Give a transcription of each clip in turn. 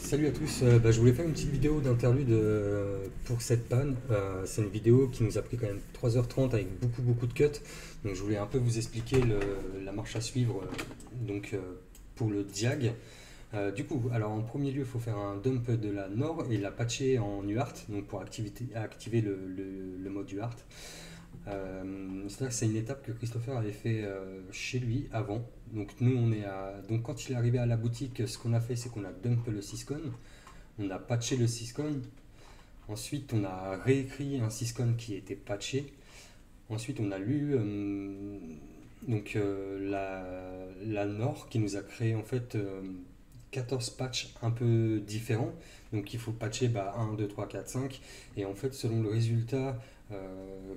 Salut à tous, je voulais faire une petite vidéo d'interlude pour cette panne. C'est une vidéo qui nous a pris quand même 3h30 avec beaucoup de cuts. Donc je voulais un peu vous expliquer la marche à suivre pour le diag. Alors en premier lieu, il faut faire un dump de la NOR et la patcher en UART donc pour activer le mode UART. C'est-à-dire que c'est une étape que Christopher avait fait chez lui avant. Donc nous donc quand il est arrivé à la boutique, ce qu'on a fait c'est qu'on a dump le syscon, on a patché le syscon, ensuite on a réécrit un syscon qui était patché, ensuite on a lu la NOR qui nous a créé en fait 14 patchs un peu différents. Donc il faut patcher 1, 2, 3, 4, 5. Et en fait, selon le résultat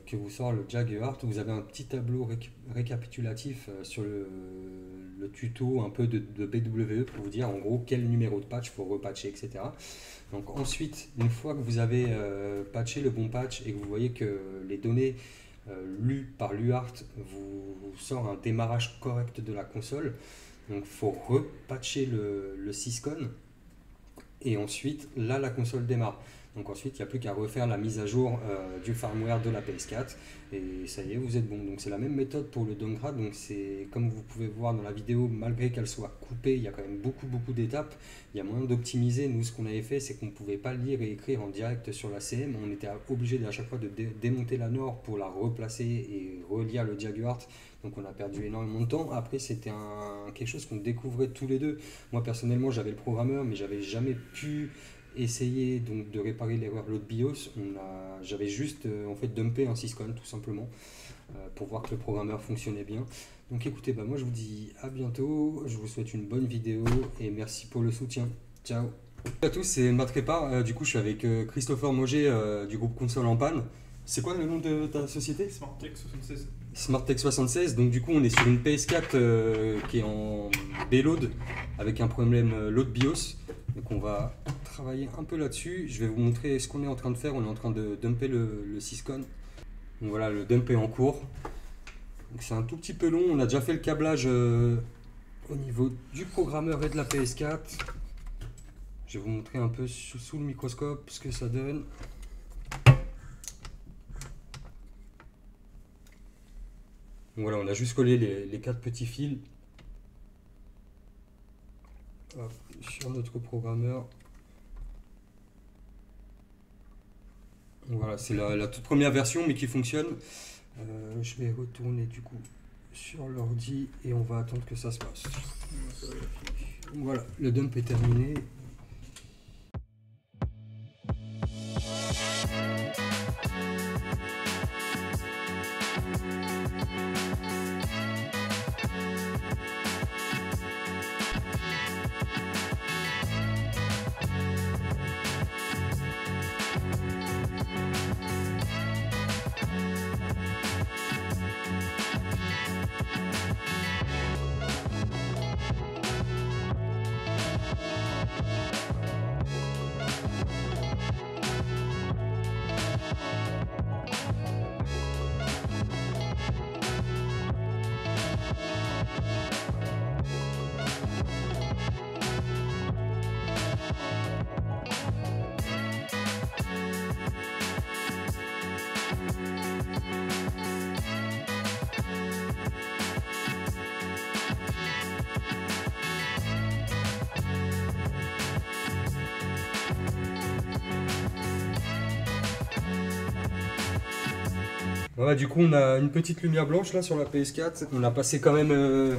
que vous sort le JagUART, vous avez un petit tableau récapitulatif sur le tuto un peu de BWE pour vous dire en gros quel numéro de patch il faut repatcher, etc. Donc ensuite, une fois que vous avez patché le bon patch et que vous voyez que les données lues par l'UART vous sort un démarrage correct de la console, donc il faut repatcher le syscon et ensuite là la console démarre. Donc ensuite il n'y a plus qu'à refaire la mise à jour du firmware de la PS4 et ça y est, vous êtes bon. Donc c'est la même méthode pour le downgrade. Donc c'est comme vous pouvez voir dans la vidéo, malgré qu'elle soit coupée, il y a quand même beaucoup d'étapes. Il y a moyen d'optimiser. Nous ce qu'on avait fait c'est qu'on ne pouvait pas lire et écrire en direct sur la CM. On était obligé à chaque fois de démonter la NOR pour la replacer et relire le JagUART. Donc on a perdu énormément de temps. Après c'était quelque chose qu'on découvrait tous les deux. Moi personnellement j'avais le programmeur mais j'avais jamais pu essayer donc de réparer l'erreur load BIOS. J'avais juste en fait dumpé un syscon tout simplement pour voir que le programmeur fonctionnait bien. Donc écoutez, moi je vous dis à bientôt, je vous souhaite une bonne vidéo et merci pour le soutien. Ciao. Salut à tous, c'est Matt Répar. Du coup je suis avec Christopher Moget du groupe Console en panne. C'est quoi le nom de ta société? SmartTech76. SmartTech76, donc du coup on est sur une PS4 qui est en B-Load avec un problème load BIOS. Donc on va travailler un peu là-dessus. Je vais vous montrer ce qu'on est en train de faire. On est en train de dumper le syscon. Donc voilà, le dump est en cours. Donc c'est un tout petit peu long. On a déjà fait le câblage au niveau du programmeur et de la PS4. Je vais vous montrer un peu sous le microscope ce que ça donne. Donc voilà, on a juste collé les 4 petits fils sur notre programmeur. Donc voilà, c'est la toute première version mais qui fonctionne. Je vais retourner du coup sur l'ordi et on va attendre que ça se passe. Donc voilà, le dump est terminé. Voilà, du coup on a une petite lumière blanche là sur la PS4. On a passé quand même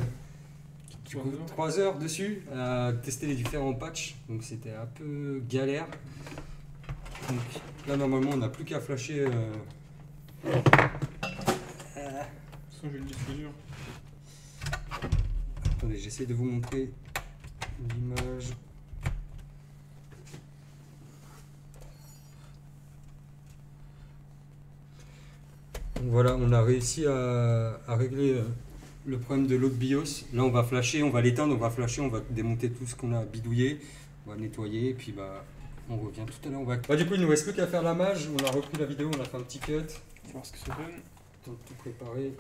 3 heures dessus à tester les différents patchs. Donc c'était un peu galère. Donc là normalement on n'a plus qu'à flasher. De toute façon, j'ai le disque dur. Attendez, j'essaie de vous montrer l'image. Donc voilà, on a réussi à régler le problème de load BIOS. Là on va flasher, on va l'éteindre, on va flasher, on va démonter tout ce qu'on a bidouillé, on va nettoyer et puis on revient tout à l'heure. Du coup il ne nous reste plus qu'à faire la mage. On a repris la vidéo, on a fait un petit cut. On va voir ce que ça donne. Temps de tout préparer.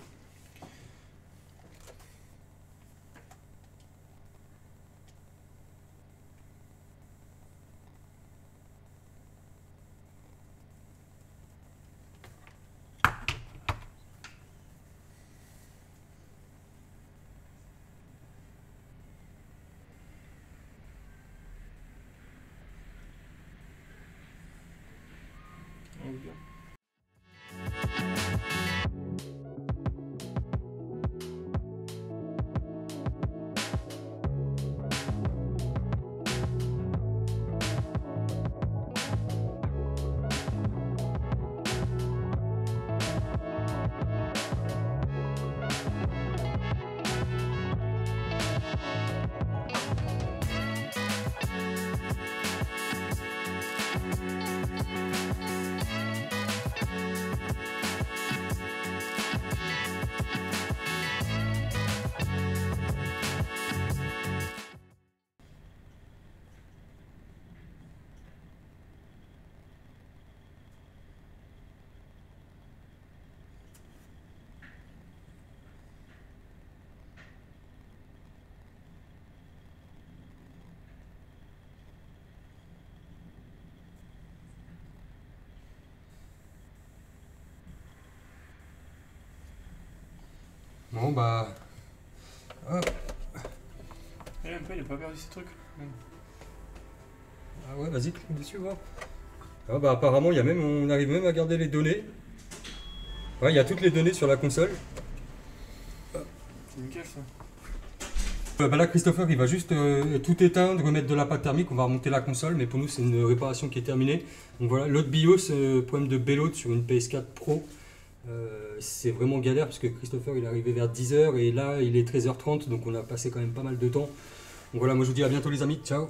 Bon bah... Hop. Eh, un peu, il a pas perdu ces trucs. Ah ouais, vas-y, clique dessus, voir. Ah bah apparemment, il y a même, on arrive même à garder les données. Ouais, il y a toutes les données sur la console. C'est nickel ça. Bah là, Christopher, il va juste tout éteindre, remettre de la pâte thermique, on va remonter la console, mais pour nous, c'est une réparation qui est terminée. Donc voilà, l'autre BIOS, problème de Bellload sur une PS4 Pro. C'est vraiment galère parce que Christopher, il est arrivé vers 10h et là, il est 13h30, donc on a passé quand même pas mal de temps. Donc voilà, moi je vous dis à bientôt les amis, ciao!